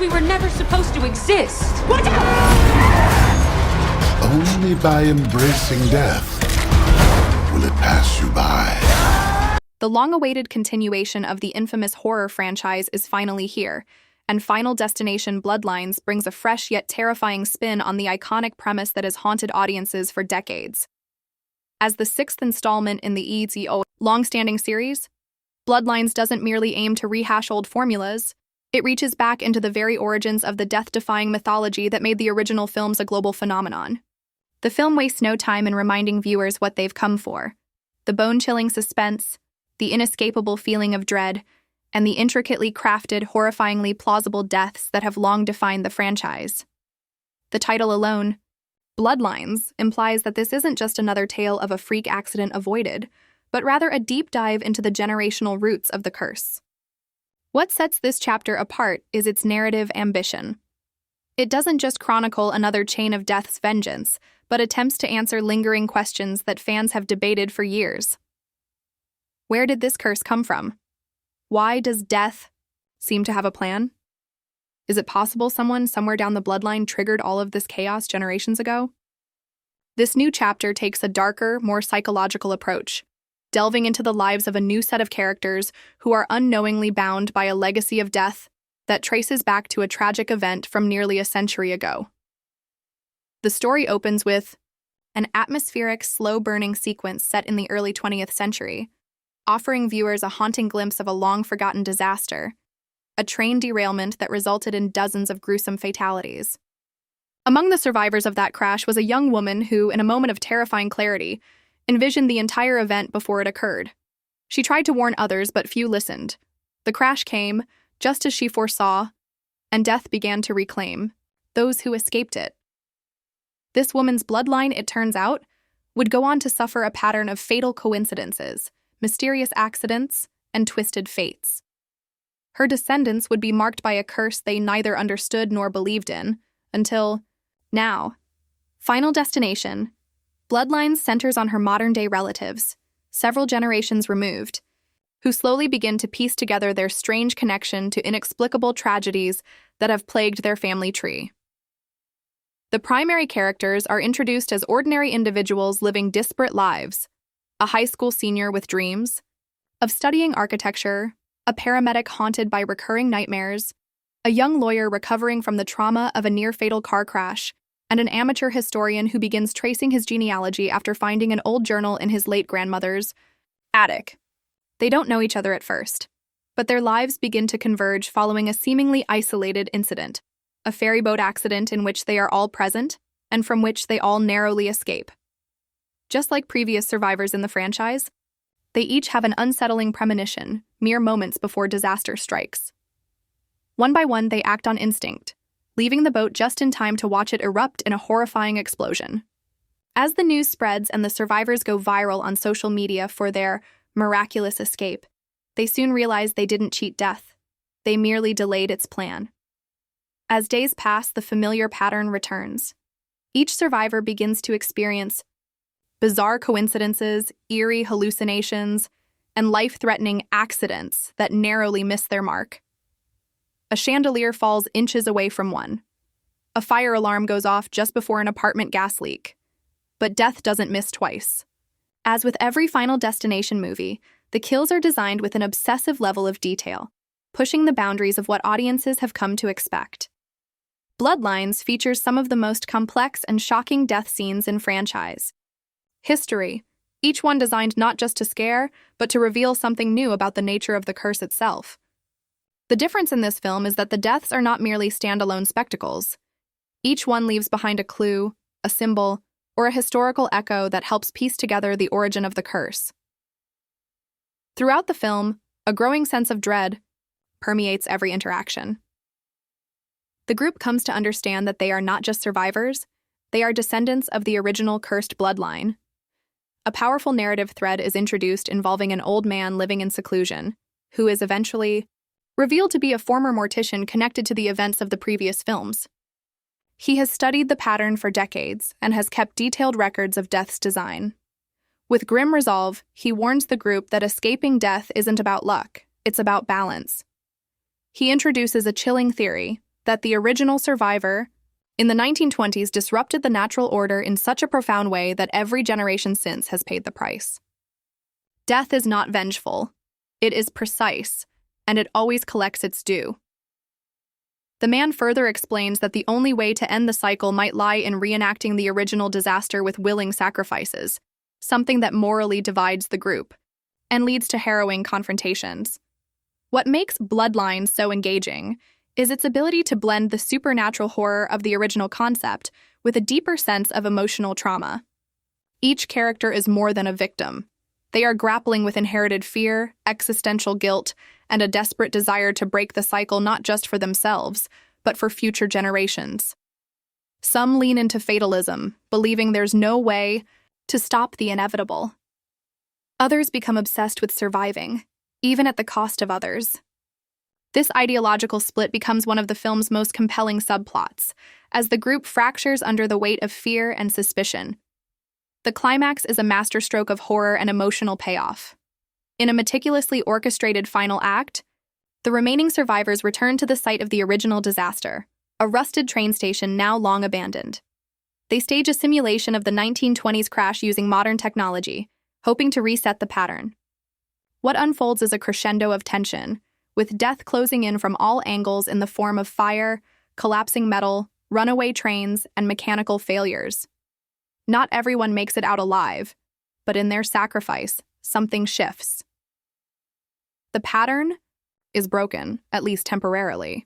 we were never supposed to exist. What? Only by embracing death will it pass you by. The long-awaited continuation of the infamous horror franchise is finally here, and Final Destination Bloodlines brings a fresh yet terrifying spin on the iconic premise that has haunted audiences for decades. As the sixth installment in the EZO long-standing series, Bloodlines doesn't merely aim to rehash old formulas, it reaches back into the very origins of the death-defying mythology that made the original films a global phenomenon. The film wastes no time in reminding viewers what they've come for: the bone-chilling suspense, the inescapable feeling of dread, and the intricately crafted, horrifyingly plausible deaths that have long defined the franchise. The title alone, Bloodlines, implies that this isn't just another tale of a freak accident avoided, but rather a deep dive into the generational roots of the curse. What sets this chapter apart is its narrative ambition. It doesn't just chronicle another chain of death's vengeance, but attempts to answer lingering questions that fans have debated for years. Where did this curse come from? Why does death seem to have a plan? Is it possible someone somewhere down the bloodline triggered all of this chaos generations ago? This new chapter takes a darker, more psychological approach, delving into the lives of a new set of characters who are unknowingly bound by a legacy of death that traces back to a tragic event from nearly a century ago. The story opens with an atmospheric, slow-burning sequence set in the early 20th century, offering viewers a haunting glimpse of a long-forgotten disaster, a train derailment that resulted in dozens of gruesome fatalities. Among the survivors of that crash was a young woman who, in a moment of terrifying clarity, envisioned the entire event before it occurred. She tried to warn others, but few listened. The crash came, just as she foresaw, and death began to reclaim those who escaped it. This woman's bloodline, it turns out, would go on to suffer a pattern of fatal coincidences, mysterious accidents, and twisted fates. Her descendants would be marked by a curse they neither understood nor believed in, until now. Final Destination Bloodlines centers on her modern-day relatives, several generations removed, who slowly begin to piece together their strange connection to inexplicable tragedies that have plagued their family tree. The primary characters are introduced as ordinary individuals living disparate lives: a high school senior with dreams of studying architecture, a paramedic haunted by recurring nightmares, a young lawyer recovering from the trauma of a near-fatal car crash, and an amateur historian who begins tracing his genealogy after finding an old journal in his late grandmother's attic. They don't know each other at first, but their lives begin to converge following a seemingly isolated incident, a ferry boat accident in which they are all present and from which they all narrowly escape. Just like previous survivors in the franchise, they each have an unsettling premonition, mere moments before disaster strikes. One by one, they act on instinct, leaving the boat just in time to watch it erupt in a horrifying explosion. As the news spreads and the survivors go viral on social media for their miraculous escape, they soon realize they didn't cheat death. They merely delayed its plan. As days pass, the familiar pattern returns. Each survivor begins to experience bizarre coincidences, eerie hallucinations, and life-threatening accidents that narrowly miss their mark. A chandelier falls inches away from one. A fire alarm goes off just before an apartment gas leak. But death doesn't miss twice. As with every Final Destination movie, the kills are designed with an obsessive level of detail, pushing the boundaries of what audiences have come to expect. Bloodlines features some of the most complex and shocking death scenes in franchise history, each one designed not just to scare, but to reveal something new about the nature of the curse itself. The difference in this film is that the deaths are not merely standalone spectacles. Each one leaves behind a clue, a symbol, or a historical echo that helps piece together the origin of the curse. Throughout the film, a growing sense of dread permeates every interaction. The group comes to understand that they are not just survivors, they are descendants of the original cursed bloodline. A powerful narrative thread is introduced involving an old man living in seclusion, who is eventually revealed to be a former mortician connected to the events of the previous films. He has studied the pattern for decades and has kept detailed records of death's design. With grim resolve, he warns the group that escaping death isn't about luck, it's about balance. He introduces a chilling theory, that the original survivor in the 1920s disrupted the natural order in such a profound way that every generation since has paid the price. Death is not vengeful. It is precise, and it always collects its due. The man further explains that the only way to end the cycle might lie in reenacting the original disaster with willing sacrifices, something that morally divides the group and leads to harrowing confrontations. What makes Bloodlines so engaging is its ability to blend the supernatural horror of the original concept with a deeper sense of emotional trauma. Each character is more than a victim. They are grappling with inherited fear, existential guilt, and a desperate desire to break the cycle not just for themselves, but for future generations. Some lean into fatalism, believing there's no way to stop the inevitable. Others become obsessed with surviving, even at the cost of others. This ideological split becomes one of the film's most compelling subplots, as the group fractures under the weight of fear and suspicion. The climax is a masterstroke of horror and emotional payoff. In a meticulously orchestrated final act, the remaining survivors return to the site of the original disaster, a rusted train station now long abandoned. They stage a simulation of the 1920s crash using modern technology, hoping to reset the pattern. What unfolds is a crescendo of tension, with death closing in from all angles in the form of fire, collapsing metal, runaway trains, and mechanical failures. Not everyone makes it out alive, but in their sacrifice, something shifts. The pattern is broken, at least temporarily.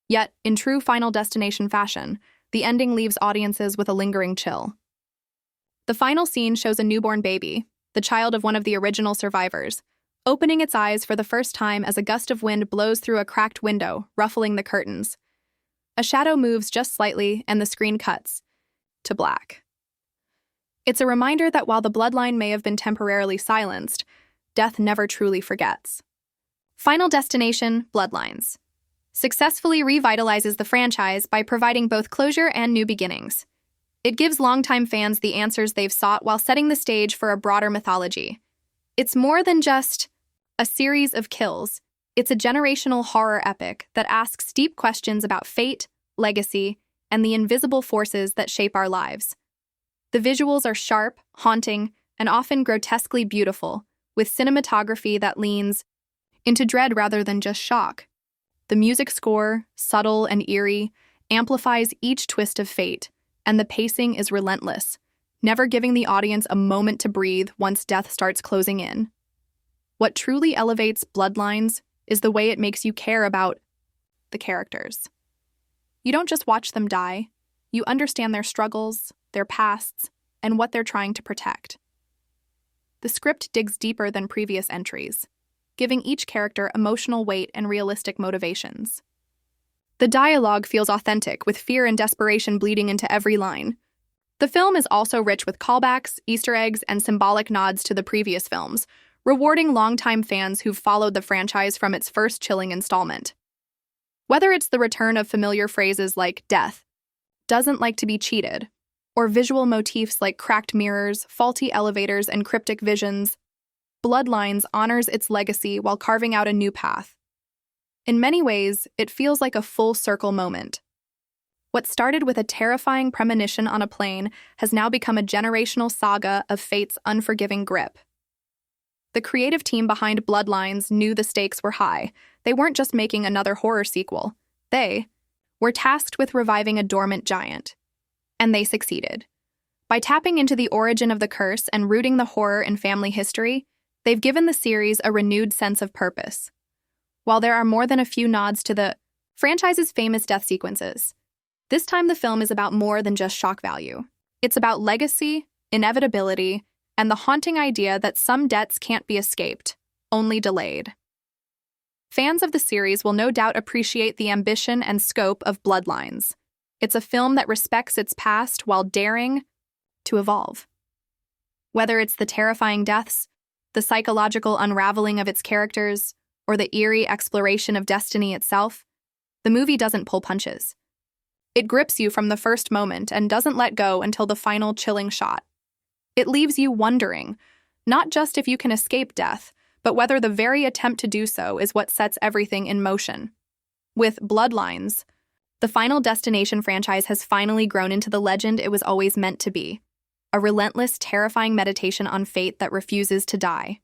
Yet, in true Final Destination fashion, the ending leaves audiences with a lingering chill. The final scene shows a newborn baby, the child of one of the original survivors, opening its eyes for the first time as a gust of wind blows through a cracked window, ruffling the curtains. A shadow moves just slightly, and the screen cuts to black. It's a reminder that while the bloodline may have been temporarily silenced, death never truly forgets. Final Destination, Bloodlines, successfully revitalizes the franchise by providing both closure and new beginnings. It gives longtime fans the answers they've sought while setting the stage for a broader mythology. It's more than just a series of kills. It's a generational horror epic that asks deep questions about fate, legacy, and the invisible forces that shape our lives. The visuals are sharp, haunting, and often grotesquely beautiful, with cinematography that leans into dread rather than just shock. The music score, subtle and eerie, amplifies each twist of fate, and the pacing is relentless, never giving the audience a moment to breathe once death starts closing in. What truly elevates Bloodlines is the way it makes you care about the characters. You don't just watch them die, you understand their struggles, their pasts, and what they're trying to protect. The script digs deeper than previous entries, giving each character emotional weight and realistic motivations. The dialogue feels authentic, with fear and desperation bleeding into every line. The film is also rich with callbacks, Easter eggs, and symbolic nods to the previous films, rewarding longtime fans who've followed the franchise from its first chilling installment. Whether it's the return of familiar phrases like death doesn't like to be cheated, or visual motifs like cracked mirrors, faulty elevators, and cryptic visions, Bloodlines honors its legacy while carving out a new path. In many ways, it feels like a full-circle moment. What started with a terrifying premonition on a plane has now become a generational saga of fate's unforgiving grip. The creative team behind Bloodlines knew the stakes were high. They weren't just making another horror sequel. They were tasked with reviving a dormant giant. And they succeeded. By tapping into the origin of the curse and rooting the horror in family history, they've given the series a renewed sense of purpose. While there are more than a few nods to the franchise's famous death sequences, this time the film is about more than just shock value. It's about legacy, inevitability, and the haunting idea that some debts can't be escaped, only delayed. Fans of the series will no doubt appreciate the ambition and scope of Bloodlines. It's a film that respects its past while daring to evolve. Whether it's the terrifying deaths, the psychological unraveling of its characters, or the eerie exploration of destiny itself, the movie doesn't pull punches. It grips you from the first moment and doesn't let go until the final chilling shot. It leaves you wondering, not just if you can escape death, but whether the very attempt to do so is what sets everything in motion. With Bloodlines, The Final Destination franchise has finally grown into the legend it was always meant to be. A relentless, terrifying meditation on fate that refuses to die.